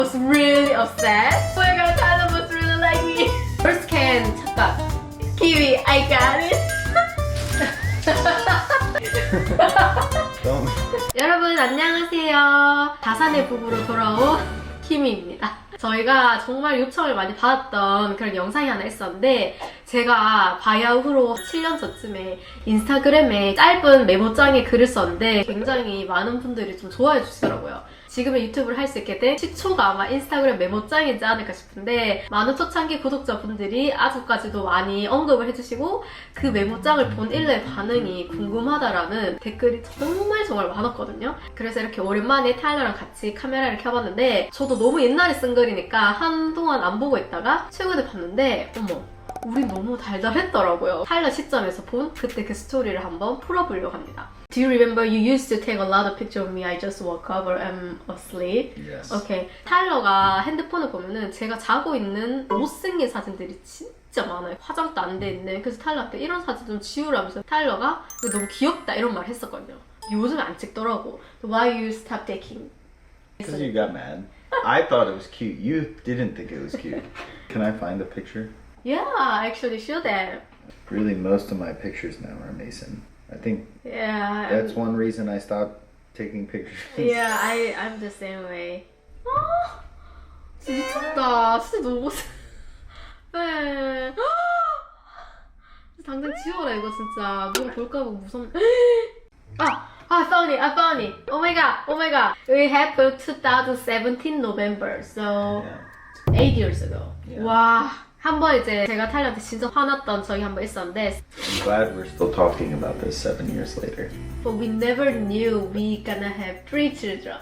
was really upset. Oh my god, Tyler was really like me. First can, 잠깐. Kiwi, I got it. 여러분 안녕하세요. 다산의 부부로 돌아온 키미입니다. 저희가 정말 요청을 많이 받았던 그런 영상이 하나 있었는데 제가 바야흐 후로 7년 전쯤에 인스타그램에 짧은 메모장에 글을 썼는데 굉장히 많은 분들이 좀 좋아해 주시더라고요. 지금의 유튜브를 할 수 있게 된 시초가 아마 인스타그램 메모장이지 않을까 싶은데 많은 초창기 구독자분들이 아직까지도 많이 언급을 해주시고 그 메모장을 본 일러의 반응이 궁금하다라는 댓글이 정말 많았거든요. 그래서 이렇게 오랜만에 타일러랑 같이 카메라를 켜봤는데 저도 너무 옛날에 쓴 글이니까 한동안 안 보고 있다가 최근에 봤는데 어머 우린 너무 달달했더라고요. 타일러 시점에서 본 그때 그 스토리를 한번 풀어보려고 합니다. Do you remember you used to take a lot of pictures of me? I just woke up or I'm asleep. Yes. 오케이. 타일러가 핸드폰을 보면은 제가 자고 있는 못생긴 사진들이 진짜 많아요. 화장도 안 돼 있는. 그래서 타일러한테 이런 사진 좀 지우라면서 타일러가 너무 귀엽다 이런 말 했었거든요. 요즘에 안 찍더라고. Why you stop taking? Because you got mad. I thought it was cute. You didn't think it was cute. Can I find the picture? Yeah, actually should have. Really, most of my pictures now are Mason. I think Yeah. that's one reason I stopped taking pictures. Yeah, I'm the same way. 아, 진짜 미쳤다. 진짜 너무 네. 당장 지워라 이거 진짜. 누가 볼까봐 무섭네. I found it. Oh my god. It happened 2017 November, so Yeah. 8 years ago. Yeah. 와. 한번 이제 제가 타일러한테 진짜 화났던 적이 한 번 있었는데 I'm glad we're still talking about this 7 years later. But we never knew we gonna have 3 children.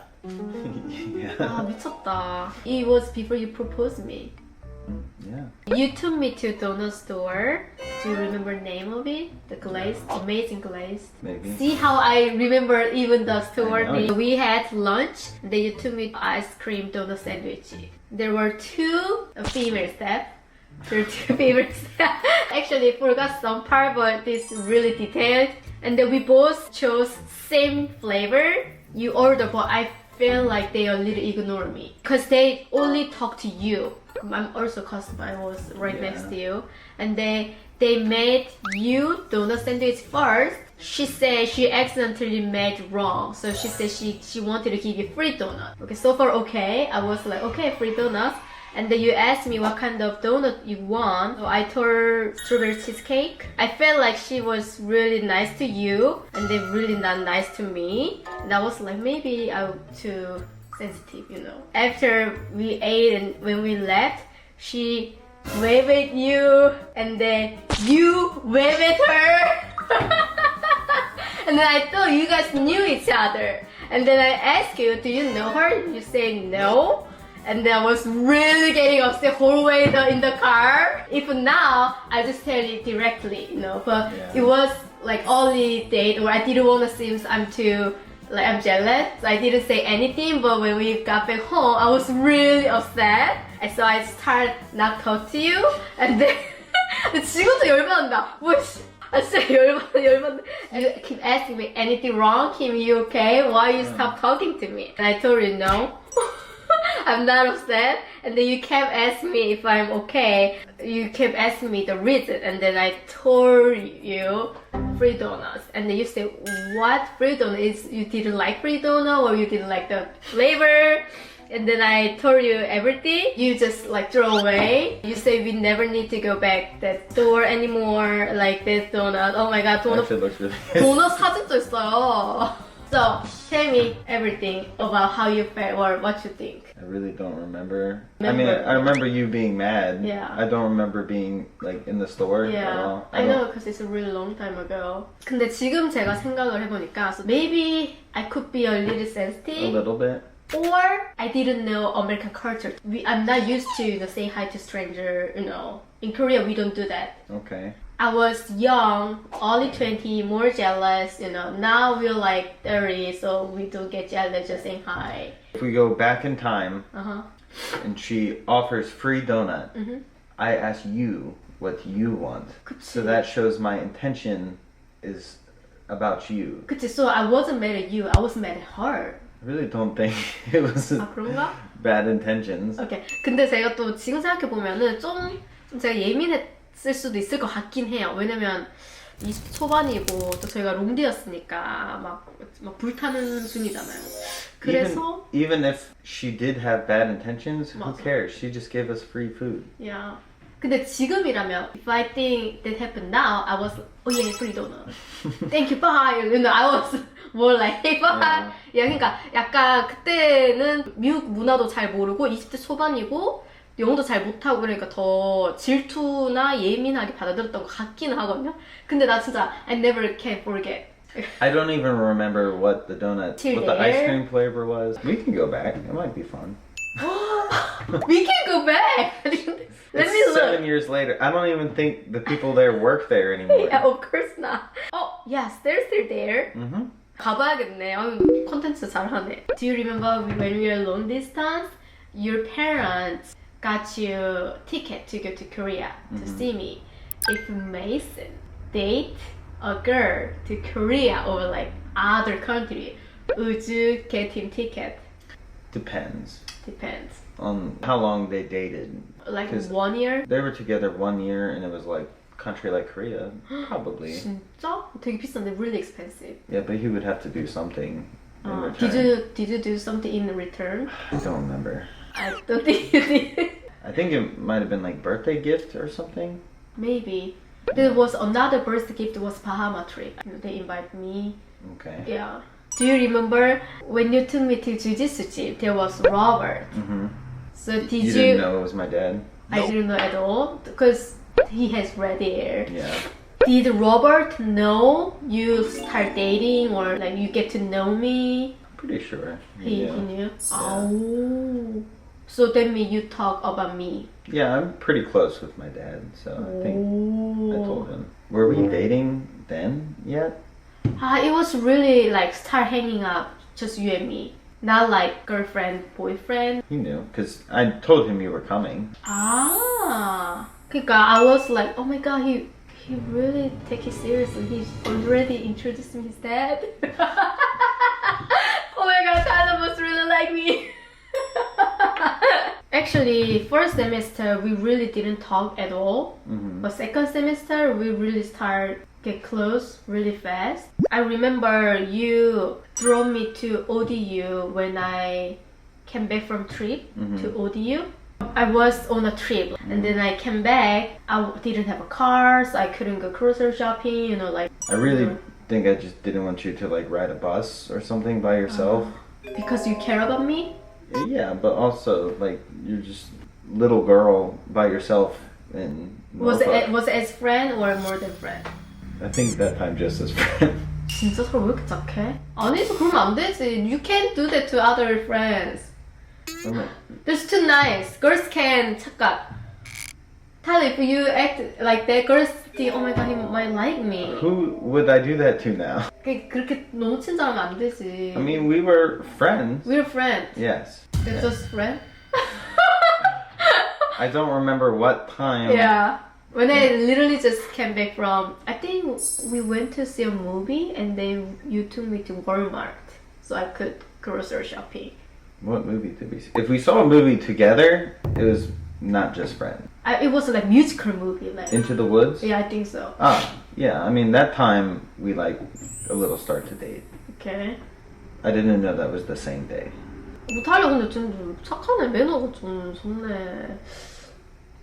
Yeah. 아 미쳤다. It was before you proposed me. Yeah. You took me to donut store. Do you remember the name of it? The glaze, amazing glaze. Maybe. See how I remember even the store I know. name. We had lunch. Then you took me to ice cream donut sandwich. There were 2 female staff. There were 2 female staff. Actually, forgot some part, but this really detailed. And then we both chose same flavor. You ordered, but I feel like they a little ignore me because they only talk to you. I'm also custom. I was right Yeah. next to you, and they made you donut sandwich first. She said she accidentally made wrong, so she said she wanted to give you free donut. Okay, so far okay. I was like okay, free donuts. And then you asked me what kind of donut you want. So I told her strawberry cheesecake. I felt like she was really nice to you and they really not nice to me. And I was like, maybe I'm too sensitive, you know. After we ate and when we left, she waved at you and then you waved at her. And then I thought you guys knew each other. And then I asked you, do you know her? You say no. And then I was really getting upset whole way in the car. Even now, I just tell you directly, you know. But Yeah. it was like early date where I didn't want to seem I'm jealous. So I didn't say anything. But when we got back home, I was really upset. And so I started not talk to you. And then 지금도 열받는다. 뭐 진짜 열받네. You keep asking me anything wrong? Kim, you okay? Why you stop talking to me? And I told you no. I'm not upset. And then you kept asking me if I'm okay. You kept asking me the reason. And then I told you free donuts. And then you said, what free donut is? You didn't like free donut or you didn't like the flavor? And then I told you everything. You just like throw away. You say we never need to go back that store anymore. Like this donut. Oh my god, donut. Actually looks really good. 도넛 사진도 있어요. So tell me everything about how you felt or what you think. I really don't remember. I mean, I remember you being mad. Yeah. I don't remember being like in the store at Yeah, all. I know because it's a really long time ago. 근데 지금 제가 생각을 해보니까 so maybe I could be a little A sensitive. little bit. Or I didn't know American culture. I'm not used to say hi to stranger, you know. In Korea, we don't do that. Okay. I was young, early 20, more jealous, you know. Now we're like 30, so we don't get jealous just saying hi. If we go back in time Uh-huh. and she offers free donut, Mhm. I ask you what you want. 그치. So that shows my intention is about you. 그치, so I wasn't mad at you, I was mad at her. I really don't think it was. 아, 그런가? bad intentions. 오케이. 근데 제가 또 지금 생각해보면은 좀 제가 예민했을 수도 있을 것 같긴 해요. 왜냐면 20대 초반이고 또 저희가 롱디였으니까 막 불타는 중이잖아요. 그래서 Even if she did have bad intentions, who 맞아. cares? She just gave us free food. 야. 근데 지금이라면 if I think that happened now, I was oh yeah, free donut. Thank you, bye. You know, I was more like hey, bye. 야, 그러니까 약간 그때는 미국 문화도 잘 모르고 20대 초반이고 영어도 잘 못하고 그러니까 더 질투나 예민하게 받아들였던 것 같기는 하거든요. 근데 나 진짜 I never can forget. I don't even remember what the donut, Till what the ice there? cream flavor was. We can go back. It might be fun. We can go back. Let me It's look. 7 years later. I don't even think the people there work there anymore. Yeah, of course not. Oh, yes, they're still there. Mm-hmm. 가봐야겠네. 콘텐츠 잘하네. Do you remember when we were long distance? Your parents got you ticket to go to Korea to see me. If Mason date a girl to Korea or like other country, would you get him ticket? Depends Depends. on how long they dated. Like 'Cause 1 year? They were together 1 year and it was like country like Korea. Probably. 진짜? 되게 비싼데 really expensive. Yeah, but he would have to do something in return. Did you do something in return? I don't remember. I don't think you did. I think it might have been like birthday gift or something. Maybe. There was another birthday gift was Bahama trip. They invited me. Okay. Yeah. Do you remember when you took me to Jiu-Jitsu gym? There was Robert. Mm-hmm. So did You you? didn't know it was my dad? I didn't know at all because he has red hair. Yeah. Did Robert know you start dating or like you get to know me? Pretty sure. He Yeah. knew. Oh. So that means you talk about me. Yeah, I'm pretty close with my dad, so I think I Oh. told him. Were we dating then yet? It was really like start hanging up, just you and me. Not like girlfriend, boyfriend. He knew, because I told him you were coming. 그러니까 I was like, oh my god, he really take it seriously. He already introduced me his dad. Oh my god, Tyler must really like me. Actually, first semester we really didn't talk at all. Mm-hmm. But second semester we really start get close really fast. I remember you drove me to ODU when I came back from trip to ODU. I was on a trip and then I came back. I didn't have a car, so I couldn't go grocery shopping. You know, like I really think I just didn't want you to like ride a bus or something by yourself. because you care about me. Yeah, but also like you're just little girl by yourself in Was Norfolk. it as friend or more than friend? I think that time just as friend. 진짜 서로 왜 이렇게 착해? 아니지, 그러면 안 되지. You can't do that to other friends. That's too nice. Girls can 착각. Tyler, if you act like that, girls think, oh my god, he might like me. Who would I do that to now? 그렇게 너무 친절하면 안 되지. I mean, we were friends. We're friends. Yes. They're just friends? I don't remember what time. Yeah. When I literally just came back from, I think we went to see a movie and then you took me to Walmart so I could grocery shopping. What movie did we see? If we saw a movie together, it was not just friends. It was like musical movie. Like, Into the Woods? yeah, I think so. Ah, yeah. I mean, that time we like a little start to date. Okay. I didn't know that was the same day. 못하려 근데 좀 착하네. 매너가 좀 좋네.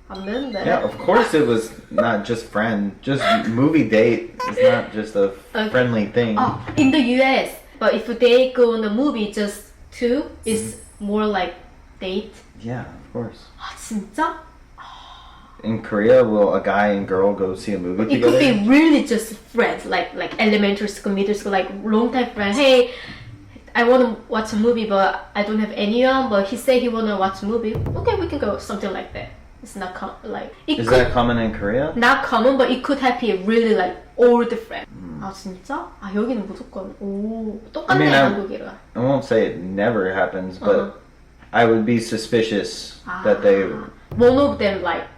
안 되는데. Yeah, of course it was not just friend. Just movie date is not just a friendly thing. Oh, in the US, but if they go on a movie just two, it's more like date. Yeah, of course. 아 진짜? In Korea, will a guy and girl go see a movie It could together? be really just friends, like elementary school, middle school, like long time friends. Hey, I want to watch a movie, but I don't have anyone. But he said he want to watch a movie. Okay, we can go. Something like that. It's not like it Is could that common in Korea? not common, but it could happen really like old friend. 아 진짜? 아 여기는 무조건 오 똑같네 I mean, 한국이랑. I won't say it never happens, but I would be suspicious that they, One of them like.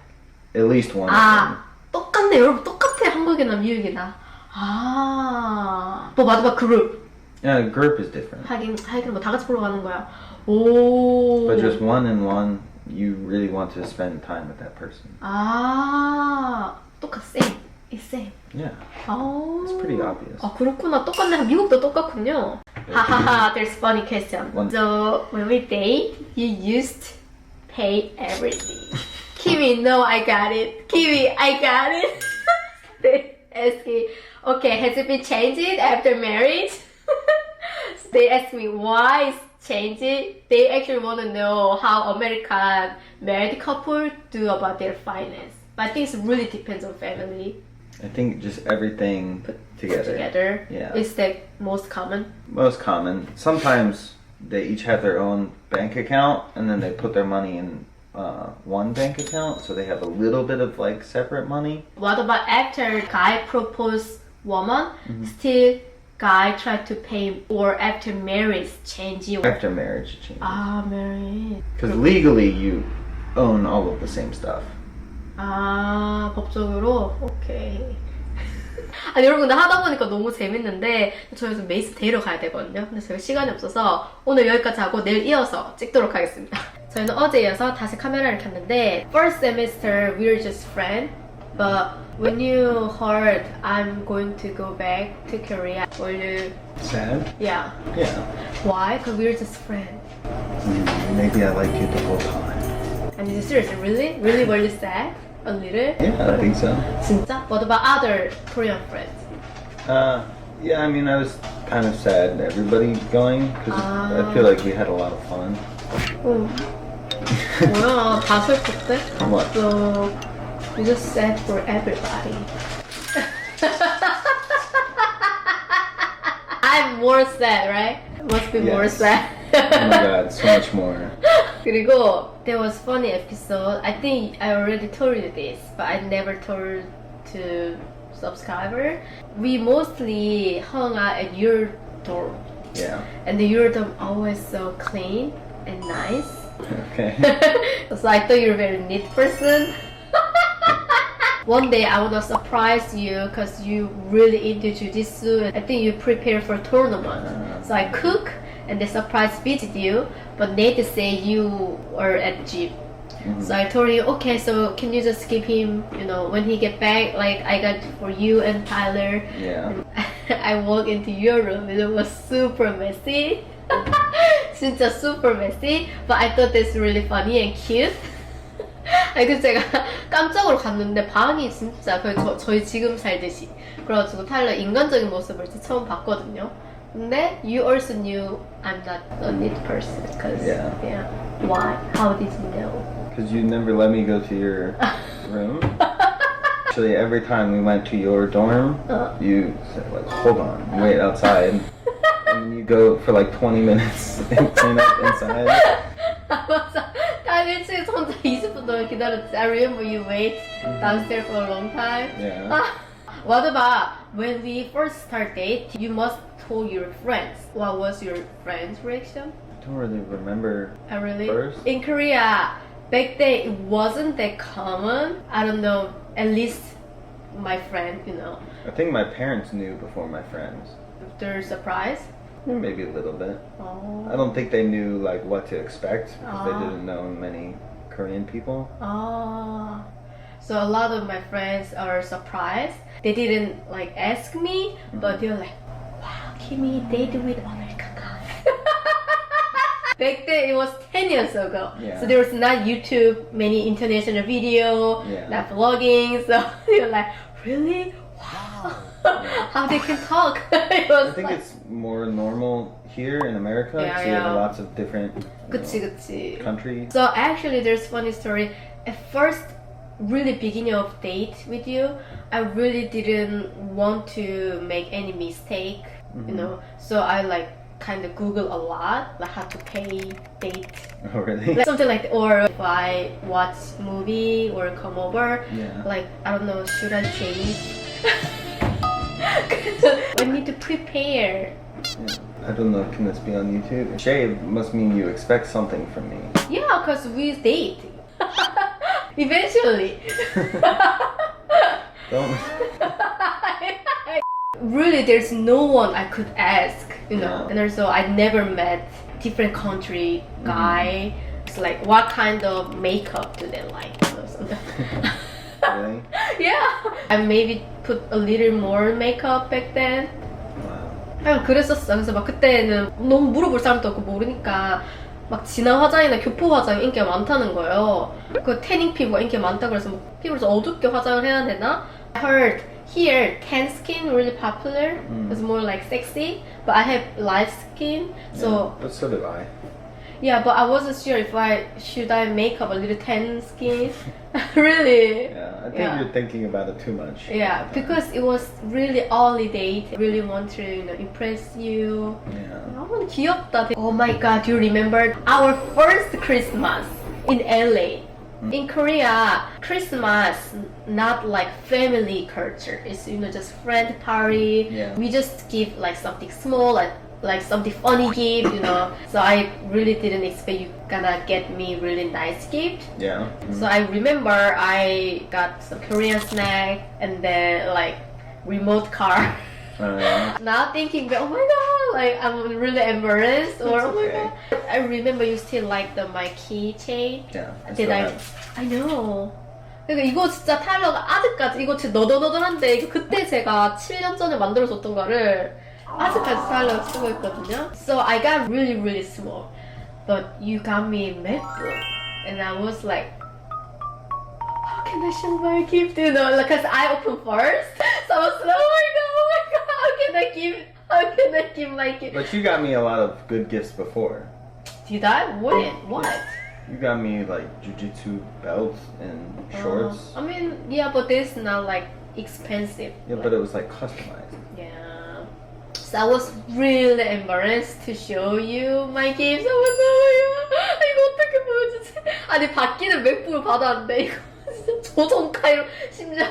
at least one of 아 똑같네 여러분 똑같아 한국이나 미국이나. 아 뭐 마지막 그룹 Yeah, group is different. 하긴 뭐 다 같이 보러 가는 거야. 오. But just one, you really want to spend time with that person. 아, 똑같 same. It's same. Yeah, 아. it's pretty obvious. 아, 그렇구나. 똑같네. 미국도 똑같군요. 하하하, there's funny question. One. So, when we date, you used to pay everything. Kimi, no, I got it. Kimi, I got it. They ask me, okay, has it been changed after marriage? They ask me why it's changed. They actually want to know how American married couple do about their finance. But I think it really depends on family. I think just everything Put together. together. Yeah. It's the most common. Most common. Sometimes they each have their own bank account, and then they put their money in one bank account, so they have a little bit of like separate money. What about after guy propose woman, still guy try to pay, or after marriage change? After marriage, it changes. Ah, marriage. Because legally, you own all of the same stuff. 아, 법적으로? 오케이. 아니, 여러분, 근데 하다 보니까 너무 재밌는데, 저희 좀 메이스 데리러 가야 되거든요. 근데 저희가 시간이 없어서 오늘 여기까지 하고 내일 이어서 찍도록 하겠습니다. 저희는 어제 이어서 다시 카메라를 켰는데, first semester, we're just friends. But when you heard I'm going to go back to Korea, were you, Sad? yeah. Yeah. Why? Because we're just friends. Maybe I liked you the whole time. And you seriously, really? Really were you sad? A little? Yeah, I think so. 진짜? What about other Korean friends? Yeah, I mean, I was kind of sad everybody going, because I feel like we had a lot of fun. 뭐야, 다 슬펐대? What? So, you just sad for everybody. I'm more sad, right? Must be more Yes. sad. Oh my god, so much more. 그리고 there was funny episode. I think I already told you this, but I never told to subscriber. We mostly hung out at your dorm, Yeah. and your dorm always so clean and nice. Okay. So I thought you're a very neat person. One day I wanna surprise you because you really into jujitsu. I think you prepare for tournament. So I cook and they surprise visit you. But Nate say you are at gym. So I told you, okay, so can you just give him, you know, when he get back, like I got for you and Tyler. Yeah. I walk into your room and it was super messy. 진짜 super messy. But I thought this really funny and cute. 아니 그래서 제가 깜짝으로 갔는데 방이 진짜 거의 저희 지금 살듯이 그래가지고 타일러 인간적인 모습을 진짜 처음 봤거든요. 근데 you also knew I'm not a neat person because Yeah. Why? How did you know? Because you never let me go to your room. Actually, every time we went to your dorm, you said, like, hold on, wait outside. And then you go for like 20 minutes and clean up inside. 맞아. 딱 일주일 혼자 20분 동안 기다렸지. I remember you wait downstairs for a long time. Yeah. What about when we first start date? You must told your friends. What was your friend's reaction? I don't really remember. Really? First? In Korea, back then it wasn't that common. I don't know. At least my friend, you know, I think my parents knew before my friends. they're surprised. Maybe a little bit. Oh. I don't think they knew like what to expect because they Ah. didn't know many Korean people. Oh. So a lot of my friends are surprised. They didn't like ask me, but they were like, "Wow, Kimi dated with American guy." Back then it was 10 years ago. Yeah. So there was not YouTube, many international video, Yeah. not vlogging. So they were like, really? Wow. How they can talk. It was I think like, it's more normal here in America Yeah, because you have yeah. lots of different 그치, 그치. countries. So actually there's funny story. At first, really beginning of date with you, I really didn't want to make any mistake, you know. So I like kind of Google a lot, like how to pay date, Oh, really? like something like, or if I watch movie or come over, Yeah. like I don't know, should I shave? I need to prepare. I don't know, can this be on YouTube? Shave must mean you expect something from me. Yeah, cause we date. Eventually. Don't. Really, there's no one I could ask you know. Yeah. And also I never met different country guy. It's like what kind of makeup do they like or something. Really? Yeah, I maybe put a little more makeup back then. Wow. 그냥 그랬었어. 그래서 막 그때는 너무 물어볼 사람도 없고 모르니까 막 진한 화장이나 교포 화장이 인기가 많다는 거예요. 그 태닝 피부가 인기가 많다 그래서 뭐 피부를 좀 어둡게 화장을 해야 되나? I heard here tan skin really popular. It's more like sexy, but I have light skin, so Yeah, but so did I. yeah. But I wasn't sure if I should I make up a little tan skin. Really? Yeah, I think Yeah. you're thinking about it too much. Yeah, because it was really early date. Really want to impress you. Yeah. 너무 귀엽다. Oh my god, do you remember our first Christmas in LA? In Korea, Christmas not like family culture. It's just friend party. Yeah. We just give like something small, like something funny gift, So I really didn't expect you gonna get me really nice gift. Yeah. So I remember I got some Korean snack and then like remote car. Yeah. Now thinking, oh my god, like I'm really embarrassed or It's oh my okay. god. I remember you still like my keychain. Yeah. I Did still I? have- I know. 그러니까 이거 진짜 타일러가 아직까지 이거 진짜 너덜너덜한데 이거 그때 제가 7년 전에 만들어줬던 거를 아직까지 타일러가 쓰고 있거든요. So I got really small, but you got me MacBook, and I was like, how can I show my gift? Because I opened first, so I was like, oh my god, how can I give my gift? But you got me a lot of good gifts before. Did I? When? What? You got me like jujitsu belts and shorts. I mean, yeah, but this is not like expensive. Yeah, but it was like customized. Yeah. So I was really embarrassed to show you my gifts. I was like, 이거 어떻게 보여주지? 아니 받기는 맥북을 받았는데 이거 진짜 조종 카이로 심지어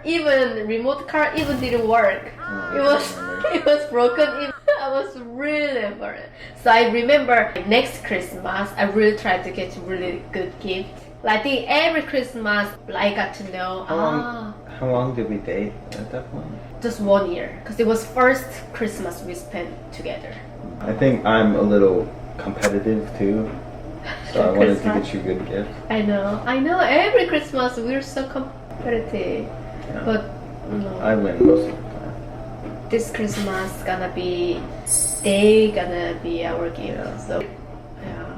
even remote car even didn't work. It was broken. I was really embarrassed. So I remember next Christmas I really tried to get really good gift. Like I think every Christmas I got to know. How long did we date at that point? Just 1 year because it was first Christmas we spent together. I think I'm a little competitive too, so I wanted to get you good gifts. I know. Every Christmas we're so competitive, Yeah. but no. I win most of the time. This Christmas they gonna be our gift. Yeah. So yeah.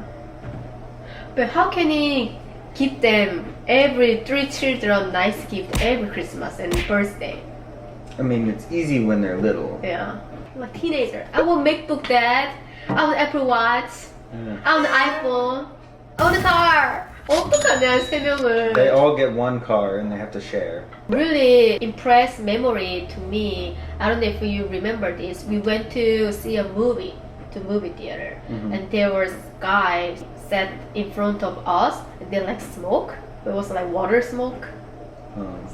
But how can he give them every 3 children nice gift every Christmas and birthday? I mean, it's easy when they're little. Yeah. Like teenager. I want MacBook Dad. I want Apple Watch. Yeah. I want iPhone. I want a car. 어떡하냐 3명을. They all get one car and they have to share. Really impressed memory to me. I don't know if you remember this. We went to see a movie to movie theater, and there was guys sat in front of us, and they like smoke. It was like water smoke.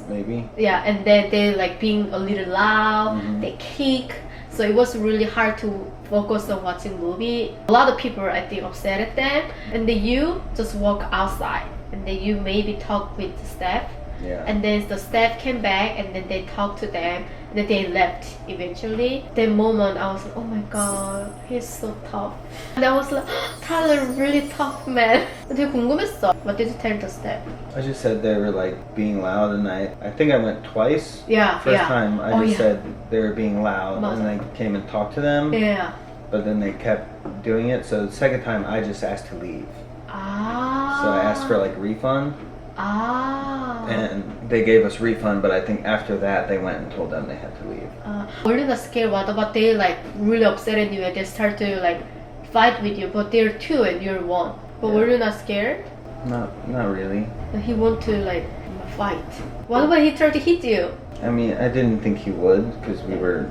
Maybe. Yeah, and then they like being a little loud. They kick. So it was really hard to focus on watching movie. A lot of people I think upset at them, and then you just walk outside, and then you maybe talk with the staff. Yeah. And then the staff came back and then they talked to them and then they left eventually. That moment I was like, oh my god, he's so tough. And I was like, Tyler, really tough man. 되게 궁금했어. What did you tell the staff? I just said they were like being loud, and I think I went twice. Yeah, First yeah. time I Oh, just yeah. said they were being loud, 맞아. and I came and talked to them. Yeah. But then they kept doing it. So the second time I just asked to leave. Ah. So I asked for like refund, Ah. and they gave us refund. But I think after that they went and told them they had to leave. We're not scared what about they like really upset at you and they start to like fight with you, but they're 2 and you're 1. But Yeah. were you not scared? Not really. He want to like fight. What about he tried to hit you? I mean, I didn't think he would because we were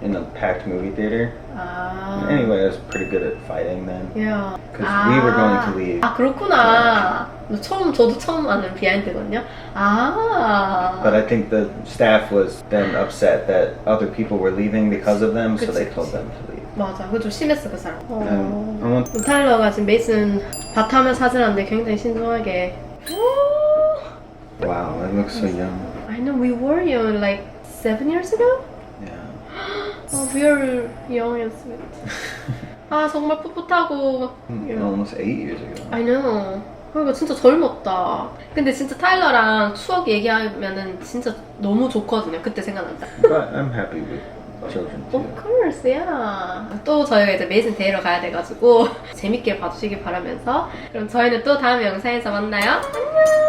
in a packed movie theater. 아. Anyway, I was pretty good at fighting then. Yeah. Because we were going to leave. 아 그렇구나. 저도 처음 아는 비하인드거든요. 아. But I think the staff was then upset that other people were leaving because of them, so 그치, they told 그치. them to leave. 맞아. 그거 좀 심했어 그 사람. And I want 타일러가 지금 메이슨 바타면 사진하는데 굉장히 신중하게. wow, I look so young. I know we were young like 7 years ago. Yeah. We are young and sweet. 아 정말 풋풋하고. Almost 8 years ago. I know. 그러니까 진짜 젊었다. 근데 진짜 타일러랑 추억 얘기하면은 진짜 너무 좋거든요. 그때 생각난다. But I'm happy with children too. Of course, yeah. 또 저희가 이제 메이슨 데이러 가야 돼가지고 재밌게 봐주시길 바라면서 그럼 저희는 또 다음 영상에서 만나요. 안녕!